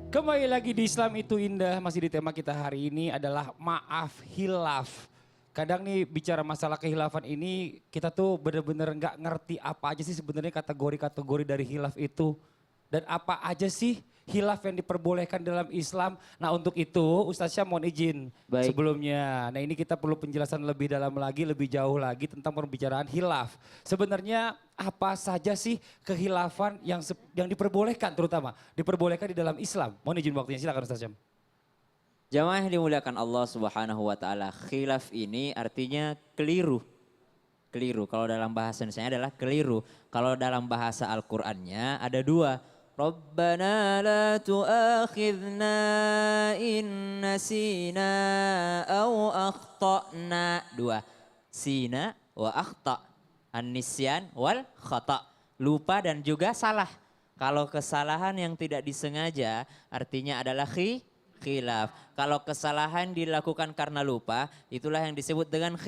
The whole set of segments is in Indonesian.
Kembali lagi di Islam itu indah, masih di tema kita hari ini adalah maaf hilaf. Kadang nih bicara masalah kehilafan ini kita tuh bener-bener nggak ngerti apa aja sih sebenarnya kategori-kategori dari hilaf itu. Dan apa aja sih hilaf yang diperbolehkan dalam Islam. Nah untuk itu Ustaz Syam mohon izin Baik. sebelumnya. Nah ini kita perlu penjelasan lebih dalam lagi, lebih jauh lagi tentang pembicaraan hilaf. Sebenarnya apa saja sih kehilafan yang diperbolehkan terutama. Diperbolehkan di dalam Islam. Mohon izin waktunya silakan Ustaz Syam. Jamaah yang dimuliakan Allah Subhanahu wa taala. Khilaf ini artinya keliru. Keliru. Kalau dalam bahasa Indonesia adalah keliru. Kalau dalam bahasa Al-Qur'annya ada dua. Rabbana la tu'akhidna in nasina aw akhtana. Dua. Sina wa akhta. An-nisyan wal khata. Lupa dan juga salah. Kalau kesalahan yang tidak disengaja artinya adalah khilaf. Kalau kesalahan dilakukan karena lupa, itulah yang disebut dengan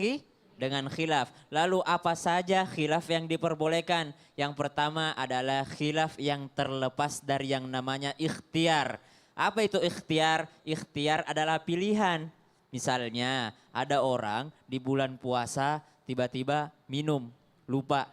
khilaf. Lalu apa saja khilaf yang diperbolehkan? Yang pertama adalah khilaf yang terlepas dari yang namanya ikhtiar. Apa itu ikhtiar? Ikhtiar adalah pilihan. Misalnya ada orang di bulan puasa tiba-tiba minum, lupa.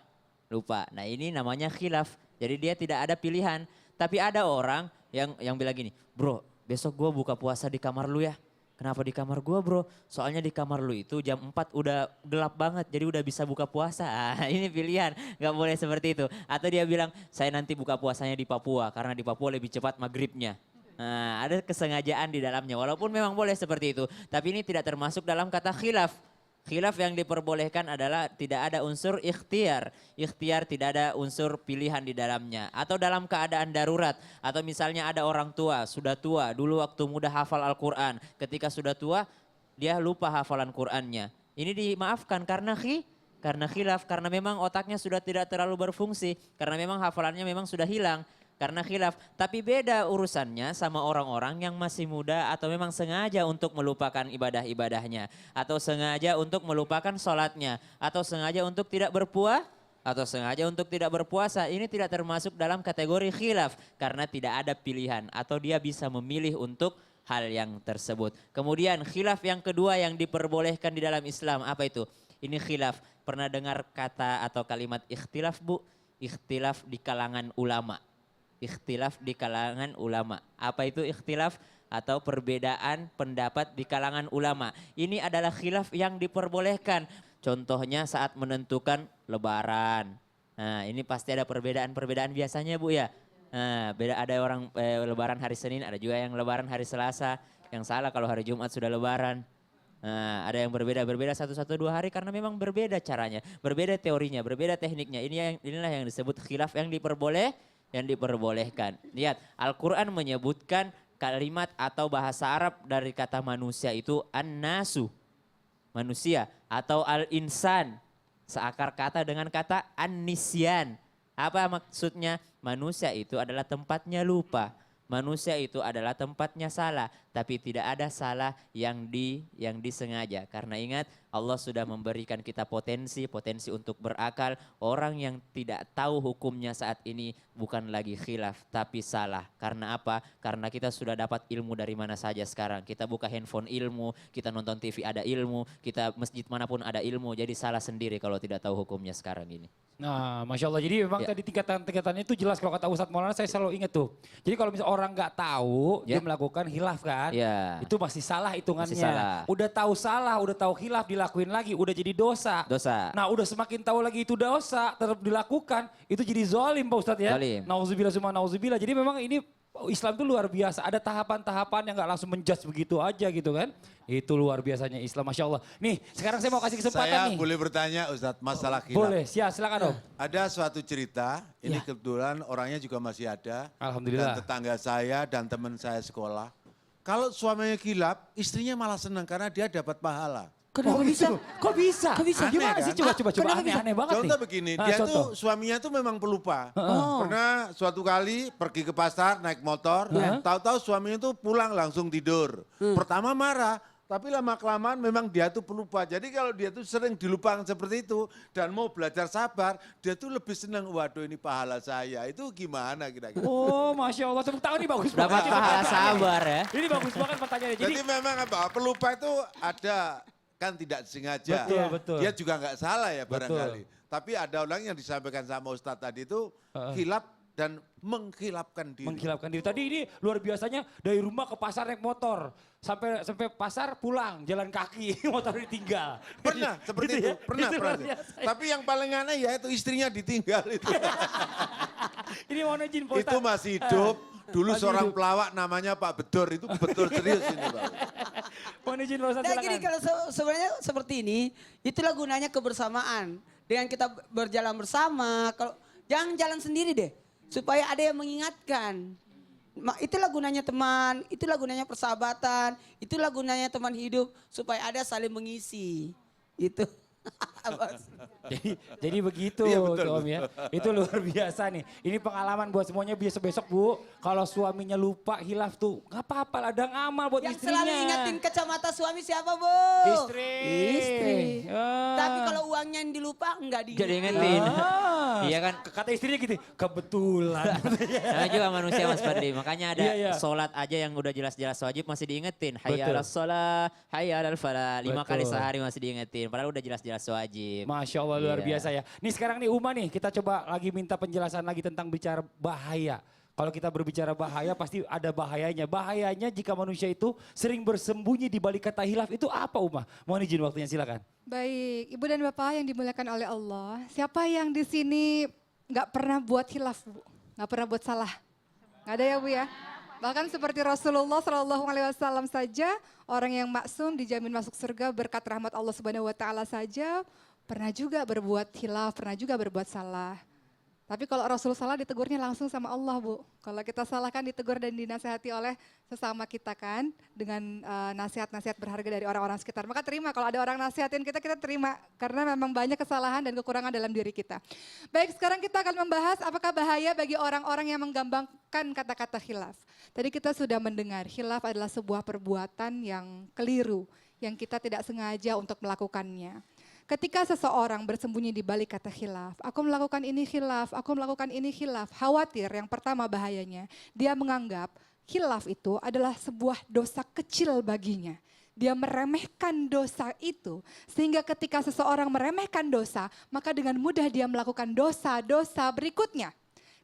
Nah ini namanya khilaf. Jadi dia tidak ada pilihan. Tapi ada orang yang bilang gini, bro besok gue buka puasa di kamar lu ya. Kenapa di kamar gue bro? Soalnya di kamar lu itu jam 4 udah gelap banget jadi udah bisa buka puasa. Ini pilihan, gak boleh seperti itu. Atau dia bilang saya nanti buka puasanya di Papua karena di Papua lebih cepat maghribnya. Nah, ada kesengajaan di dalamnya walaupun memang boleh seperti itu. Tapi ini tidak termasuk dalam kata khilaf. Khilaf yang diperbolehkan adalah tidak ada unsur ikhtiar. Ikhtiar tidak ada unsur pilihan di dalamnya. Atau dalam keadaan darurat. Atau misalnya ada orang tua, sudah tua. Dulu waktu muda hafal Al-Quran. Ketika sudah tua, dia lupa hafalan Qurannya. Ini dimaafkan karena khilaf. Karena memang otaknya sudah tidak terlalu berfungsi. Karena memang hafalannya memang sudah hilang. Karena khilaf, tapi beda urusannya sama orang-orang yang masih muda atau memang sengaja untuk melupakan ibadah-ibadahnya. Atau sengaja untuk melupakan sholatnya. Atau sengaja untuk tidak berpuasa. Ini tidak termasuk dalam kategori khilaf. Karena tidak ada pilihan atau dia bisa memilih untuk hal yang tersebut. Kemudian khilaf yang kedua yang diperbolehkan di dalam Islam, apa itu? Ini khilaf, pernah dengar kata atau kalimat ikhtilaf bu? Ikhtilaf di kalangan ulama. Ikhtilaf di kalangan ulama. Apa itu ikhtilaf? Atau perbedaan pendapat di kalangan ulama. Ini adalah khilaf yang diperbolehkan. Contohnya saat menentukan lebaran. Nah ini pasti ada perbedaan biasanya bu ya. Nah, ada orang lebaran hari Senin, ada juga yang lebaran hari Selasa. Yang salah kalau hari Jumat sudah lebaran. Nah, ada yang berbeda 1-2 hari karena memang berbeda caranya. Berbeda teorinya, berbeda tekniknya. Inilah yang disebut khilaf yang diperbolehkan. Lihat, Al-Quran menyebutkan kalimat atau bahasa Arab dari kata manusia itu an-nasu, manusia, atau al-insan, seakar kata dengan kata an-nisyan. Apa maksudnya? Manusia itu adalah tempatnya lupa. Manusia itu adalah tempatnya salah, tapi tidak ada salah yang disengaja. Karena ingat, Allah sudah memberikan kita potensi untuk berakal. Orang yang tidak tahu hukumnya saat ini bukan lagi khilaf, tapi salah. Karena apa? Karena kita sudah dapat ilmu dari mana saja sekarang. Kita buka handphone ilmu, kita nonton TV ada ilmu, kita masjid manapun ada ilmu. Jadi salah sendiri kalau tidak tahu hukumnya sekarang ini. Nah, Masya Allah. Jadi memang tadi tingkatan-tingkatannya itu jelas kalau kata Ustadz Maulana saya selalu ingat tuh. Jadi kalau misalnya orang nggak tahu dia melakukan hilaf kan, itu masih salah hitungannya. Masih salah. Udah tahu salah, udah tahu hilaf dilakuin lagi, udah jadi dosa. Nah udah semakin tahu lagi itu dosa tetap dilakukan, itu jadi zolim Pak Ustadz ya. Zolim. Nauzubillah summa nauzubillah. Jadi memang ini Islam itu luar biasa, ada tahapan-tahapan yang gak langsung menjudge begitu aja gitu kan. Itu luar biasanya Islam, Masya Allah. Nih sekarang saya mau kasih kesempatan nih. Saya boleh bertanya Ustadz masalah khilaf. Boleh, silakan Om. Ada suatu cerita, ini kebetulan orangnya juga masih ada. Alhamdulillah. Dan tetangga saya dan teman saya sekolah. Kalau suaminya khilaf, istrinya malah senang karena dia dapat pahala. Kenapa bisa? Kok bisa? Gimana Aneh, sih? kan? Coba aneh banget nih. Contoh begini, dia tuh suaminya tuh memang pelupa. Pernah suatu kali pergi ke pasar naik motor, tahu-tahu suaminya tuh pulang langsung tidur. Pertama marah, Tapi lama-kelamaan memang dia tuh pelupa. Jadi kalau dia tuh sering dilupakan seperti itu dan mau belajar sabar, dia tuh lebih senang, waduh ini pahala saya. Itu gimana kira-kira? Oh, Masya Allah. Tepuk tangan nih bagus Dapat banget. pahala sabar ya. Ini bagus banget pertanyaannya. Jadi memang apa, pelupa itu ada kan tidak sengaja. Betul, betul. Dia juga nggak salah ya barangkali. Tapi ada orang yang disampaikan sama Ustadz tadi itu khilaf dan menghilapkan diri. Menghilapkan diri. Tadi ini luar biasanya dari rumah ke pasar naik motor. Sampai pasar pulang jalan kaki, motor ditinggal. Pernah seperti itu, Gitu ya? pernah. Itu luar pernah. biasa. Tapi yang paling aneh ya itu istrinya ditinggal itu. Ini mau izin Pak Itu Ustadz. masih hidup. Dulu Masih seorang hidup. pelawak namanya Pak Bedor, itu betul serius ini Pak. Mohon izin Pak Ustadz, Nah gini, silakan. kalau sebenarnya seperti ini, itulah gunanya kebersamaan. Dengan kita berjalan bersama, kalau jangan jalan sendiri deh, supaya ada yang mengingatkan. Itulah gunanya teman, itulah gunanya persahabatan, itulah gunanya teman hidup, supaya ada saling mengisi. Itu. Jadi begitu Iya, betul, tuh, Om ya. Itu luar biasa nih. Ini pengalaman buat semuanya besok-besok Bu. Kalau suaminya lupa hilaf tuh nggak apa-apa lah, ada ngamal buat Yang istrinya. selalu ingatin kacamata suami siapa, Bu? Istri. Istri. Ah. Tapi kalau uangnya yang dilupa, enggak diingat. Jadi ingetin. Ah. Iya kan? Kata istrinya gitu, kebetulan. Namanya juga manusia Mas Fadli. Makanya ada Iya, iya. sholat aja yang udah jelas-jelas wajib masih diingetin. Hayya Betul. ala sholat, hayya ala falah. 5 kali Betul. sehari masih diingetin. Padahal udah jelas-jelas wajib. Masya Allah luar Iya. biasa ya. Nih sekarang nih Uma nih, kita coba lagi minta penjelasan lagi tentang bicara bahaya. Kalau kita berbicara bahaya pasti ada bahayanya. Bahayanya jika manusia itu sering bersembunyi di balik kata hilaf itu apa Uma? Mohon izin waktunya silakan. Baik, Ibu dan Bapak yang dimuliakan oleh Allah. Siapa yang di sini nggak pernah buat hilaf, Bu? Nggak pernah buat salah? Nggak ada ya, Bu ya? Bahkan seperti Rasulullah SAW saja, orang yang maksum dijamin masuk surga berkat rahmat Allah Subhanahu Wa Taala saja, pernah juga berbuat hilaf, pernah juga berbuat salah. Tapi kalau Rasul salah ditegurnya langsung sama Allah, Bu. Kalau kita salah kan ditegur dan dinasihati oleh sesama kita kan dengan nasihat-nasihat berharga dari orang-orang sekitar. Maka terima kalau ada orang nasihatin kita, kita terima karena memang banyak kesalahan dan kekurangan dalam diri kita. Baik, sekarang kita akan membahas apakah bahaya bagi orang-orang yang menggambarkan kata-kata khilaf. Tadi kita sudah mendengar khilaf adalah sebuah perbuatan yang keliru, yang kita tidak sengaja untuk melakukannya. Ketika seseorang bersembunyi di balik kata khilaf, aku melakukan ini khilaf, aku melakukan ini khilaf, khawatir yang pertama bahayanya, dia menganggap khilaf itu adalah sebuah dosa kecil baginya. Dia meremehkan dosa itu, sehingga ketika seseorang meremehkan dosa, maka dengan mudah dia melakukan dosa-dosa berikutnya.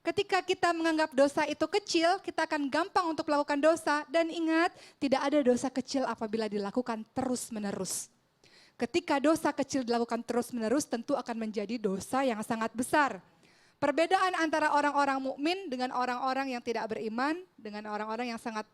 Ketika kita menganggap dosa itu kecil, kita akan gampang untuk melakukan dosa. Dan ingat, tidak ada dosa kecil apabila dilakukan terus-menerus. Ketika dosa kecil dilakukan terus-menerus tentu akan menjadi dosa yang sangat besar. Perbedaan antara orang-orang mukmin dengan orang-orang yang tidak beriman, dengan orang-orang yang sangat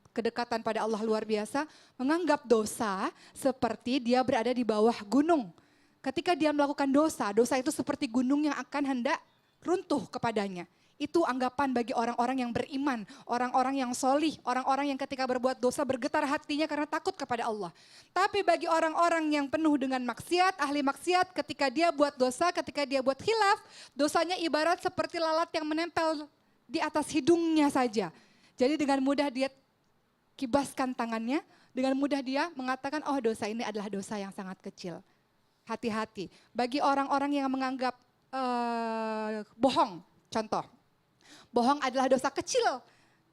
kedekatan pada Allah luar biasa, menganggap dosa seperti dia berada di bawah gunung. Ketika dia melakukan dosa, dosa itu seperti gunung yang akan hendak runtuh kepadanya. Itu anggapan bagi orang-orang yang beriman, orang-orang yang solih, orang-orang yang ketika berbuat dosa bergetar hatinya karena takut kepada Allah. Tapi bagi orang-orang yang penuh dengan maksiat, ahli maksiat, ketika dia buat dosa, ketika dia buat khilaf, dosanya ibarat seperti lalat yang menempel di atas hidungnya saja. Jadi dengan mudah dia kibaskan tangannya, dengan mudah dia mengatakan, oh dosa ini adalah dosa yang sangat kecil. Hati-hati. Bagi orang-orang yang menganggap bohong, contoh. Bohong adalah dosa kecil.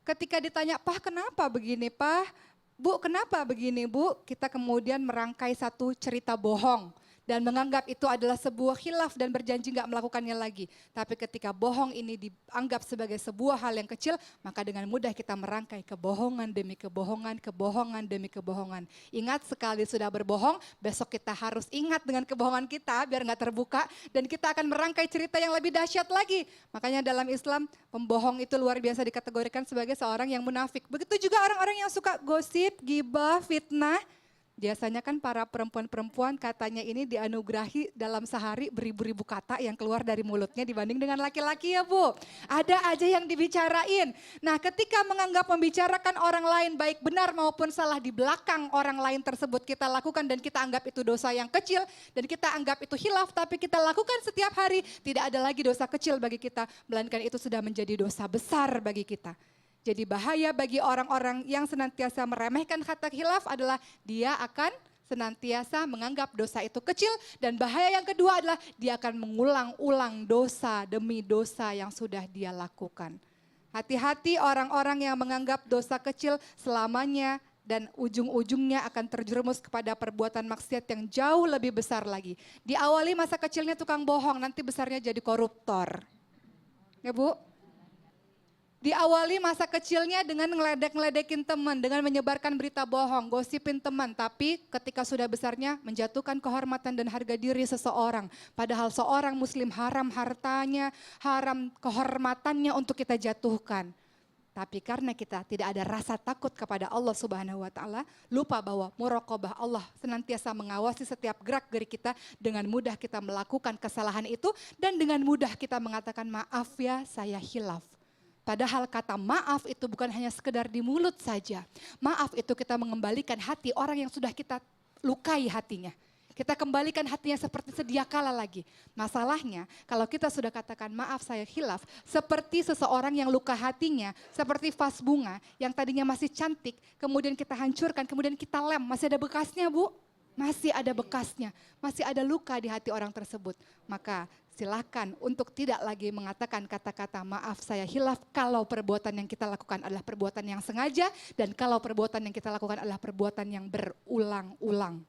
Ketika ditanya, Pak kenapa begini Pak? Bu kenapa begini Bu? Kita kemudian merangkai satu cerita bohong. Dan menganggap itu adalah sebuah khilaf dan berjanji nggak melakukannya lagi. Tapi ketika bohong ini dianggap sebagai sebuah hal yang kecil, maka dengan mudah kita merangkai kebohongan demi kebohongan, kebohongan demi kebohongan. Ingat sekali sudah berbohong, besok kita harus ingat dengan kebohongan kita biar nggak terbuka. Dan kita akan merangkai cerita yang lebih dahsyat lagi. Makanya dalam Islam, pembohong itu luar biasa dikategorikan sebagai seorang yang munafik. Begitu juga orang-orang yang suka gosip, gibah, fitnah. Biasanya kan para perempuan-perempuan katanya ini dianugerahi dalam sehari beribu-ribu kata yang keluar dari mulutnya dibanding dengan laki-laki ya Bu. Ada aja yang dibicarain. Nah ketika menganggap membicarakan orang lain baik benar maupun salah di belakang orang lain tersebut kita lakukan dan kita anggap itu dosa yang kecil dan kita anggap itu khilaf tapi kita lakukan setiap hari tidak ada lagi dosa kecil bagi kita melainkan itu sudah menjadi dosa besar bagi kita. Jadi bahaya bagi orang-orang yang senantiasa meremehkan kata khilaf adalah dia akan senantiasa menganggap dosa itu kecil. Dan bahaya yang kedua adalah dia akan mengulang-ulang dosa demi dosa yang sudah dia lakukan. Hati-hati orang-orang yang menganggap dosa kecil selamanya dan ujung-ujungnya akan terjerumus kepada perbuatan maksiat yang jauh lebih besar lagi. Diawali masa kecilnya tukang bohong, nanti besarnya jadi koruptor. Ya Bu? Diawali masa kecilnya dengan ngeledek-ngeledekin teman, dengan menyebarkan berita bohong, gosipin teman. Tapi ketika sudah besarnya menjatuhkan kehormatan dan harga diri seseorang. Padahal seorang muslim haram hartanya, haram kehormatannya untuk kita jatuhkan. Tapi karena kita tidak ada rasa takut kepada Allah Subhanahu wa taala, lupa bahwa muraqabah Allah senantiasa mengawasi setiap gerak-gerik kita, dengan mudah kita melakukan kesalahan itu dan dengan mudah kita mengatakan maaf ya saya hilaf. Padahal kata maaf itu bukan hanya sekedar di mulut saja. Maaf itu kita mengembalikan hati orang yang sudah kita lukai hatinya. Kita kembalikan hatinya seperti sedia kala lagi. Masalahnya kalau kita sudah katakan maaf saya khilaf, seperti seseorang yang luka hatinya, seperti vas bunga yang tadinya masih cantik, kemudian kita hancurkan, kemudian kita lem, masih ada bekasnya Bu? Masih ada bekasnya, masih ada luka di hati orang tersebut. Maka silakan untuk tidak lagi mengatakan kata-kata maaf saya hilaf kalau perbuatan yang kita lakukan adalah perbuatan yang sengaja dan kalau perbuatan yang kita lakukan adalah perbuatan yang berulang-ulang.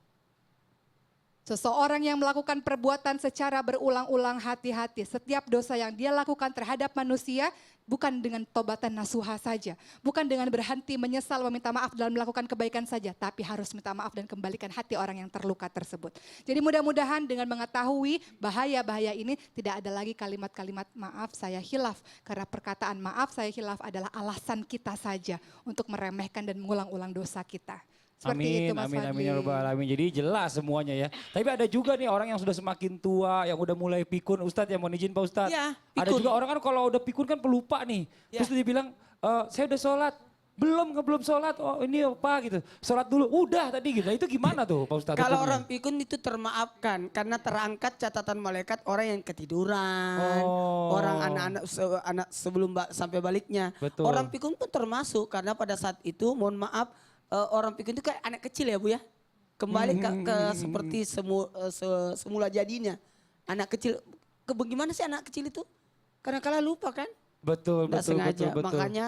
Seseorang yang melakukan perbuatan secara berulang-ulang, hati-hati. Setiap dosa yang dia lakukan terhadap manusia bukan dengan tobatan nasuha saja. Bukan dengan berhenti menyesal meminta maaf dalam melakukan kebaikan saja. Tapi harus minta maaf dan kembalikan hati orang yang terluka tersebut. Jadi mudah-mudahan dengan mengetahui bahaya-bahaya ini tidak ada lagi kalimat-kalimat maaf saya hilaf. Karena perkataan maaf saya hilaf adalah alasan kita saja untuk meremehkan dan mengulang-ulang dosa kita. Seperti Amin, itu Mas amin, amin, Fadli. ya Rabbal Alamin. Jadi jelas semuanya ya. Tapi ada juga nih orang yang sudah semakin tua, yang udah mulai pikun. Ustadz yang mau izin Pak Ustadz. Ya, Ada pikun. juga orang kan kalau udah pikun kan pelupa nih. Ya. Terus dia bilang, saya udah sholat. Belum sholat, oh ini apa gitu. Sholat dulu, udah tadi gitu. Nah, itu gimana tuh Pak Ustadz? Kalau hukumnya? orang pikun itu termaafkan karena terangkat catatan malaikat orang yang ketiduran, Oh. orang anak sebelum sampai baliknya. Betul. Orang pikun pun termasuk karena pada saat itu mohon maaf orang pikun itu kayak anak kecil ya Bu ya. Kembali ke seperti semula jadinya. Anak kecil, bagaimana sih anak kecil itu? Karena kala lupa kan? Betul, Nggak betul, sengaja. betul, betul. Makanya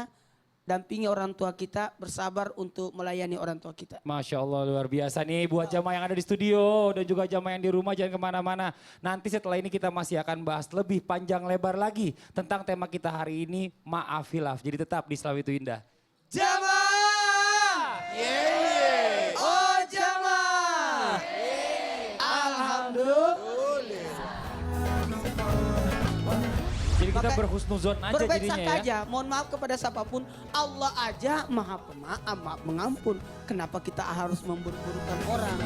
dampingi orang tua kita, bersabar untuk melayani orang tua kita. Masya Allah luar biasa nih buat jamaah yang ada di studio dan juga jamaah yang di rumah, jangan kemana-mana. Nanti setelah ini kita masih akan bahas lebih panjang lebar lagi tentang tema kita hari ini, maaf hilaf. Jadi tetap di Islam itu Indah. Jamaah! Oh jamaah! Alhamdulillah. Jadi kita berhusnuzon aja Berbaik jadinya sangka ya. aja, mohon maaf kepada siapapun, Allah aja maha pemaaf, maha mengampun. Kenapa kita harus memburu-burukan orang?